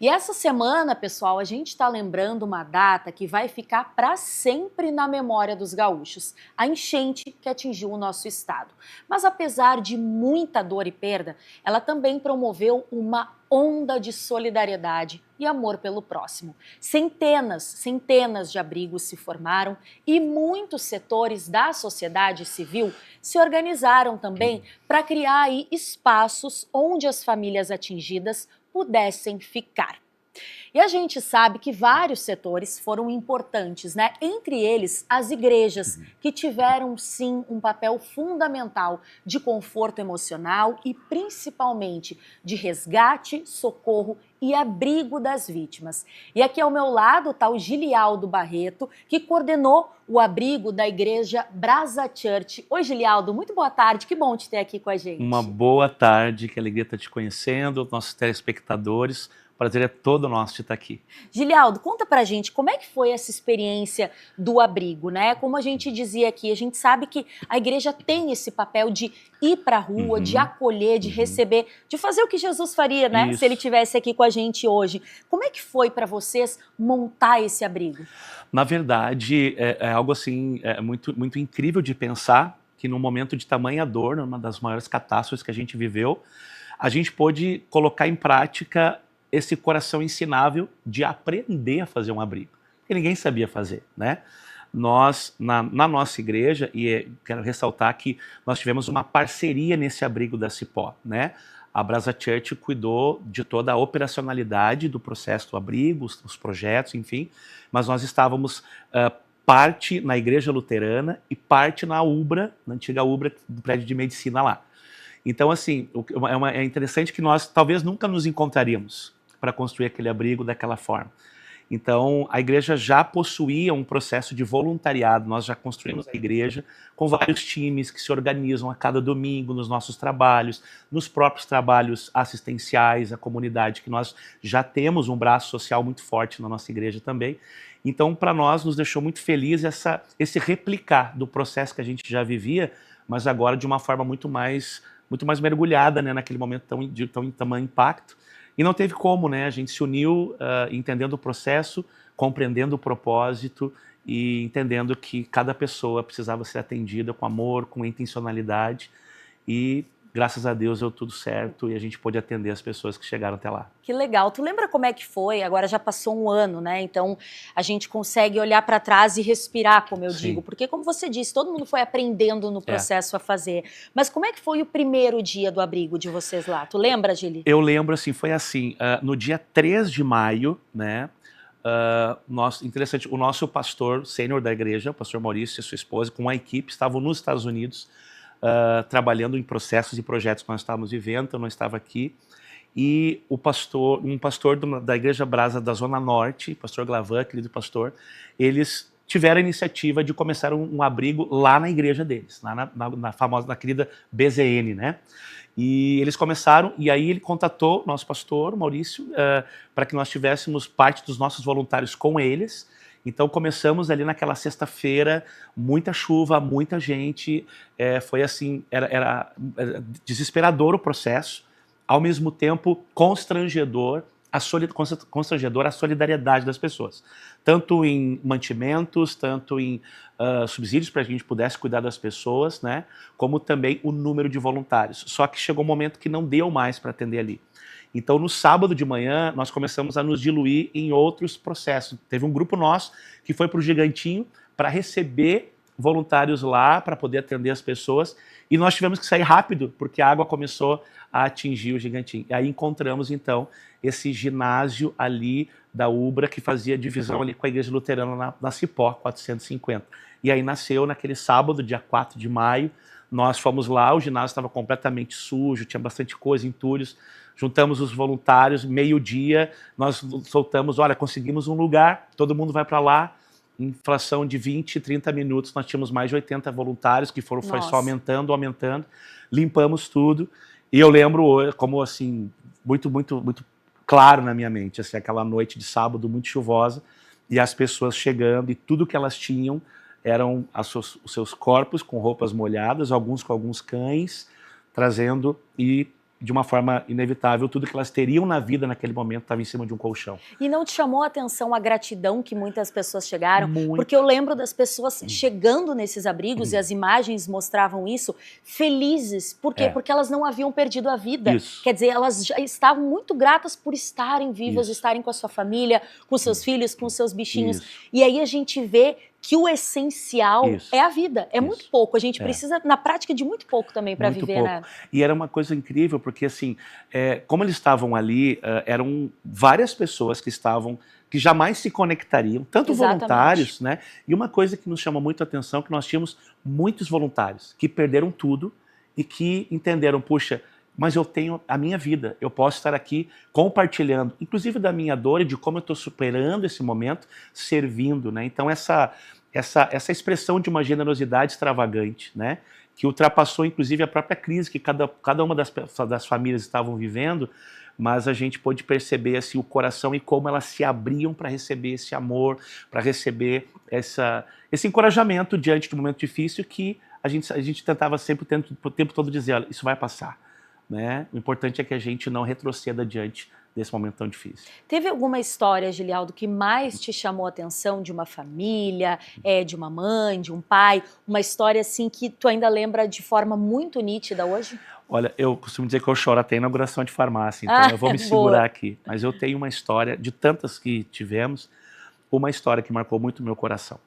E essa semana, pessoal, a gente está lembrando uma data que vai ficar para sempre na memória dos gaúchos, a enchente que atingiu o nosso estado. Mas apesar de muita dor e perda, ela também promoveu uma onda de solidariedade e amor pelo próximo. Centenas de abrigos se formaram e muitos setores da sociedade civil se organizaram também para criar aí espaços onde as famílias atingidas pudessem ficar. E a gente sabe que vários setores foram importantes, né? Entre eles, as igrejas, que tiveram sim um papel fundamental de conforto emocional e principalmente de resgate, socorro e abrigo das vítimas. E aqui ao meu lado está o Gilialdo Barreto, que coordenou o abrigo da igreja Brasa Church. Oi, Gilialdo, muito boa tarde, que bom te ter aqui com a gente. Uma boa tarde, que alegria estar te conhecendo, nossos telespectadores. O prazer é todo nosso de estar aqui. Gilialdo, conta pra gente como é que foi essa experiência do abrigo, né? Como a gente dizia aqui, a gente sabe que a igreja tem esse papel de ir pra rua, de acolher, de receber, de fazer o que Jesus faria, né? Isso. Se ele estivesse aqui com a gente hoje. Como é que foi para vocês montar esse abrigo? Na verdade, é algo assim, muito incrível de pensar que num momento de tamanha dor, numa das maiores catástrofes que a gente viveu, a gente pôde colocar em prática esse coração ensinável de aprender a fazer um abrigo, que ninguém sabia fazer, né? Nós, na nossa igreja, e quero ressaltar que nós tivemos uma parceria nesse abrigo da Cipó, né? A Brasa Church cuidou de toda a operacionalidade do processo do abrigo, os projetos, enfim, mas nós estávamos parte na igreja luterana e parte na UBRA, na antiga UBRA do prédio de medicina lá. Então, assim, é interessante que nós talvez nunca nos encontraríamos para construir aquele abrigo daquela forma. Então, a igreja já possuía um processo de voluntariado, nós já construímos a igreja com vários times que se organizam a cada domingo nos nossos trabalhos, nos próprios trabalhos assistenciais à comunidade, que nós já temos um braço social muito forte na nossa igreja também. Então, para nós, nos deixou muito feliz esse replicar do processo que a gente já vivia, mas agora de uma forma muito mais mergulhada, né, naquele momento de tamanho impacto. E não teve como, né? A gente se uniu entendendo o processo, compreendendo o propósito e entendendo que cada pessoa precisava ser atendida com amor, com intencionalidade. E graças a Deus deu tudo certo e a gente pôde atender as pessoas que chegaram até lá. Que legal. Tu lembra como é que foi? Agora já passou um ano, né? Então a gente consegue olhar para trás e respirar, como eu digo. Porque como você disse, todo mundo foi aprendendo no processo a fazer. Mas como é que foi o primeiro dia do abrigo de vocês lá? Tu lembra, Gili? Eu lembro, assim, foi assim, no dia 3 de maio, né? Interessante, o nosso pastor sênior da igreja, o pastor Maurício e sua esposa, com a equipe, estavam nos Estados Unidos, trabalhando em processos e projetos que nós estávamos vivendo, então eu não estava aqui. E um pastor da Igreja Brasa da Zona Norte, pastor Glavan, querido pastor, eles tiveram a iniciativa de começar um abrigo lá na igreja deles, lá na querida BZN, né? E eles começaram, e aí ele contatou nosso pastor, Maurício, para que nós tivéssemos parte dos nossos voluntários com eles. Então começamos ali naquela sexta-feira, muita chuva, muita gente, foi assim, era desesperador o processo, ao mesmo tempo constrangedor a solidariedade das pessoas, tanto em mantimentos, tanto em subsídios para que a gente pudesse cuidar das pessoas, né, como também o número de voluntários. Só que chegou um momento que não deu mais para atender ali. Então, no sábado de manhã, nós começamos a nos diluir em outros processos. Teve um grupo nosso que foi para o Gigantinho para receber voluntários lá, para poder atender as pessoas, e nós tivemos que sair rápido, porque a água começou a atingir o Gigantinho. E aí encontramos, então, esse ginásio ali da UBRA, que fazia divisão ali com a Igreja Luterana na Cipó, 450. E aí nasceu naquele sábado, dia 4 de maio, nós fomos lá, o ginásio estava completamente sujo, tinha bastante coisa, entulhos, juntamos os voluntários, meio-dia, nós soltamos, olha, conseguimos um lugar, todo mundo vai para lá, em fração de 20, 30 minutos, nós tínhamos mais de 80 voluntários, que foi só aumentando, limpamos tudo, e eu lembro como, assim, muito claro na minha mente, assim, aquela noite de sábado muito chuvosa, e as pessoas chegando, e tudo que elas tinham eram os seus corpos com roupas molhadas, alguns com alguns cães, trazendo, e de uma forma inevitável, tudo que elas teriam na vida naquele momento estava em cima de um colchão. E não te chamou a atenção a gratidão que muitas pessoas chegaram? Muito. Porque eu lembro das pessoas chegando nesses abrigos, e as imagens mostravam isso, felizes. Por quê? Porque elas não haviam perdido a vida. Isso. Quer dizer, elas já estavam muito gratas por estarem vivas, estarem com a sua família, com seus filhos, com seus bichinhos. E aí a gente vê que o essencial é a vida, é muito pouco. A gente precisa, na prática, de muito pouco também para viver, pouco. né? E era uma coisa incrível, porque assim, como eles estavam ali, eram várias pessoas que jamais se conectariam, tanto voluntários, né? E uma coisa que nos chama muito a atenção, que nós tínhamos muitos voluntários que perderam tudo e que entenderam, puxa, mas eu tenho a minha vida, eu posso estar aqui compartilhando, inclusive da minha dor e de como eu estou superando esse momento, servindo, né? Então essa expressão de uma generosidade extravagante, né? Que ultrapassou inclusive a própria crise que cada uma das famílias estavam vivendo, mas a gente pôde perceber assim, o coração e como elas se abriam para receber esse amor, para receber esse encorajamento diante do momento difícil que a gente tentava sempre o tempo todo dizer, olha, isso vai passar. Né? O importante é que a gente não retroceda diante desse momento tão difícil. Teve alguma história, Gilialdo, que mais te chamou a atenção de uma família, de uma mãe, de um pai? Uma história assim que tu ainda lembra de forma muito nítida hoje? Olha, eu costumo dizer que eu choro até em inauguração de farmácia, então eu vou me segurar aqui. Mas eu tenho uma história, de tantas que tivemos, uma história que marcou muito o meu coração.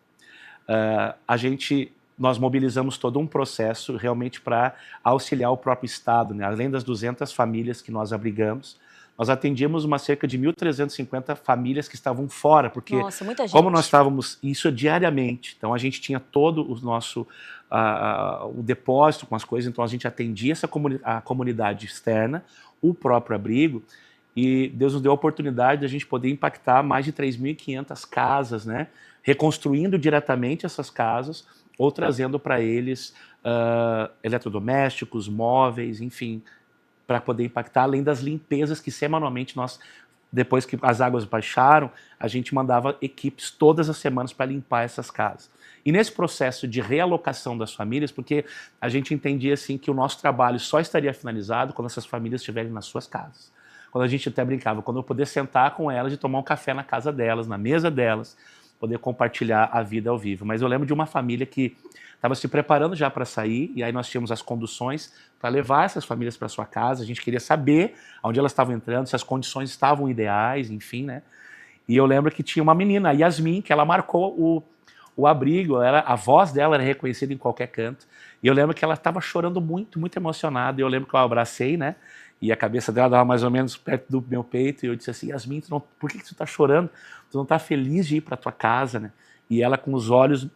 Nós mobilizamos todo um processo realmente para auxiliar o próprio Estado, né? Além das 200 famílias que nós abrigamos, nós atendíamos cerca de 1.350 famílias que estavam fora, porque nossa, muita gente. Como nós estávamos, isso diariamente, então a gente tinha todo o nosso o depósito com as coisas, então a gente atendia a comunidade externa, o próprio abrigo, e Deus nos deu a oportunidade de a gente poder impactar mais de 3.500 casas, né? Reconstruindo diretamente essas casas, ou trazendo para eles eletrodomésticos, móveis, enfim, para poder impactar, além das limpezas que semanalmente nós, depois que as águas baixaram, a gente mandava equipes todas as semanas para limpar essas casas. E nesse processo de realocação das famílias, porque a gente entendia assim que o nosso trabalho só estaria finalizado quando essas famílias estiverem nas suas casas. Quando a gente até brincava, quando eu poder sentar com elas e tomar um café na casa delas, na mesa delas, poder compartilhar a vida ao vivo. Mas eu lembro de uma família que estava se preparando já para sair, e aí nós tínhamos as conduções para levar essas famílias para sua casa, a gente queria saber onde elas estavam entrando, se as condições estavam ideais, enfim, né? E eu lembro que tinha uma menina, a Yasmin, que ela marcou o abrigo, a voz dela era reconhecida em qualquer canto, e eu lembro que ela estava chorando muito, muito emocionada, e eu lembro que eu abracei, né? E a cabeça dela estava mais ou menos perto do meu peito, e eu disse assim, Yasmin, por que tu está chorando? Tu não está feliz de ir para tua casa, né? E ela com os olhos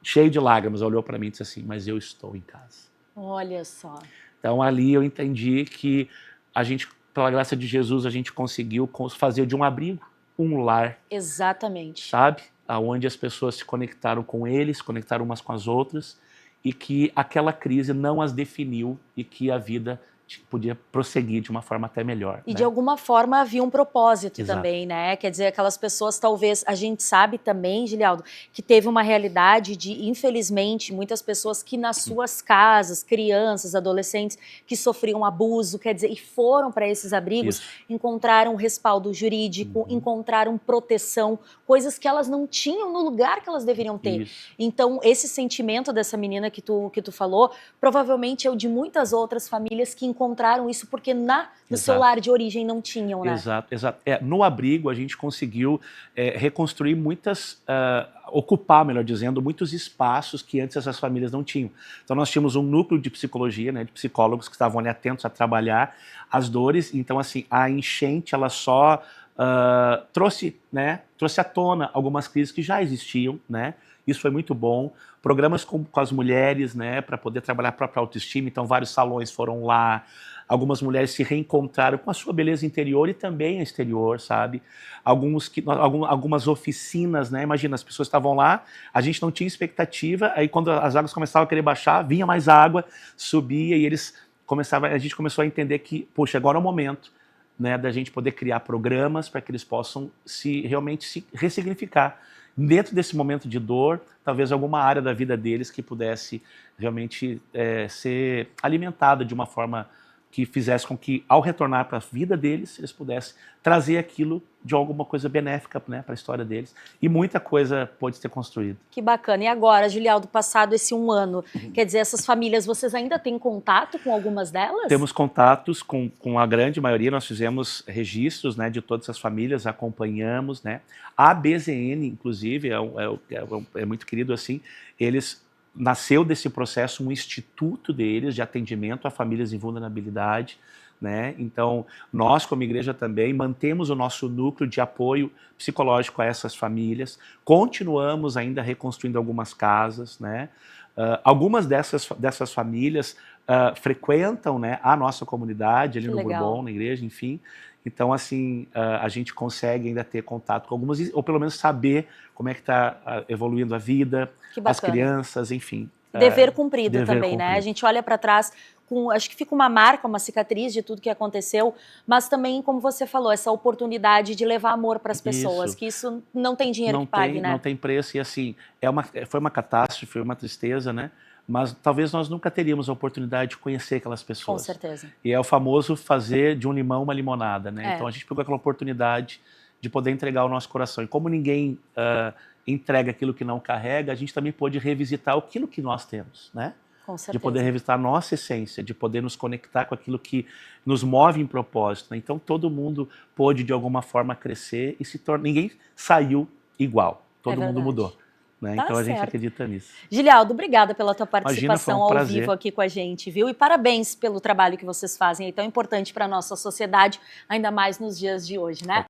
cheios de lágrimas olhou para mim e disse assim, mas eu estou em casa. Olha só. Então ali eu entendi que a gente, pela graça de Jesus, a gente conseguiu fazer de um abrigo um lar. Exatamente. Sabe? Onde as pessoas se conectaram com eles, se conectaram umas com as outras, e que aquela crise não as definiu e que a vida podia prosseguir de uma forma até melhor. E de alguma forma havia um propósito Exato. também, né? Quer dizer, aquelas pessoas talvez, a gente sabe também, Gilialdo, que teve uma realidade de, infelizmente, muitas pessoas que nas suas casas, crianças, adolescentes, que sofriam abuso, quer dizer, e foram para esses abrigos, encontraram respaldo jurídico, encontraram proteção, coisas que elas não tinham no lugar que elas deveriam ter. Então, esse sentimento dessa menina que tu falou, provavelmente é o de muitas outras famílias que encontraram isso porque no seu lar de origem não tinham, né? Exato, exato. No abrigo a gente conseguiu reconstruir ocupar, melhor dizendo, muitos espaços que antes essas famílias não tinham. Então nós tínhamos um núcleo de psicologia, né, de psicólogos que estavam ali atentos a trabalhar as dores. Então assim, a enchente ela só trouxe à tona algumas crises que já existiam, né? Isso foi muito bom. Programas com as mulheres, né, para poder trabalhar a própria autoestima. Então, vários salões foram lá. Algumas mulheres se reencontraram com a sua beleza interior e também exterior, sabe? Algumas oficinas, né? Imagina, as pessoas estavam lá, a gente não tinha expectativa. Aí, quando as águas começavam a querer baixar, vinha mais água, subia e a gente começou a entender que, poxa, agora é o momento, né, da gente poder criar programas para que eles possam realmente se ressignificar. Dentro desse momento de dor, talvez alguma área da vida deles que pudesse realmente ser alimentada de uma forma que fizesse com que, ao retornar para a vida deles, eles pudessem trazer aquilo de alguma coisa benéfica, né, para a história deles. E muita coisa pôde ser construída. Que bacana. E agora, Gilialdo, passado esse 1 ano, quer dizer, essas famílias, vocês ainda têm contato com algumas delas? Temos contatos com a grande maioria, nós fizemos registros, né, de todas as famílias, acompanhamos, né. A BZN, inclusive, é muito querido assim, nasceu desse processo um instituto deles de atendimento a famílias em vulnerabilidade, né? Então, nós como igreja também mantemos o nosso núcleo de apoio psicológico a essas famílias, continuamos ainda reconstruindo algumas casas, né? Algumas dessas famílias frequentam, né, a nossa comunidade ali no Bourbon, na igreja, enfim. Então, assim, a gente consegue ainda ter contato com algumas, ou pelo menos saber como é que está evoluindo a vida, as crianças, enfim. Dever cumprido dever também, cumprido. né? A gente olha para trás, acho que fica uma marca, uma cicatriz de tudo que aconteceu, mas também, como você falou, essa oportunidade de levar amor para as pessoas, que isso não tem dinheiro que pague, né? Não tem preço, e assim, foi uma catástrofe, foi uma tristeza, né? Mas talvez nós nunca teríamos a oportunidade de conhecer aquelas pessoas. Com certeza. E é o famoso fazer de um limão uma limonada, né? Então a gente pegou aquela oportunidade de poder entregar o nosso coração. E como ninguém entrega aquilo que não carrega, a gente também pôde revisitar aquilo que nós temos, né? Com certeza. De poder revisitar a nossa essência, de poder nos conectar com aquilo que nos move em propósito, né? Então todo mundo pôde de alguma forma crescer e ninguém saiu igual, todo mundo mudou. Né? Tá então a gente certo. acredita nisso. Gilialdo, obrigada pela tua participação Imagina, ao vivo aqui com a gente, viu? E parabéns pelo trabalho que vocês fazem, é tão importante para a nossa sociedade, ainda mais nos dias de hoje, né?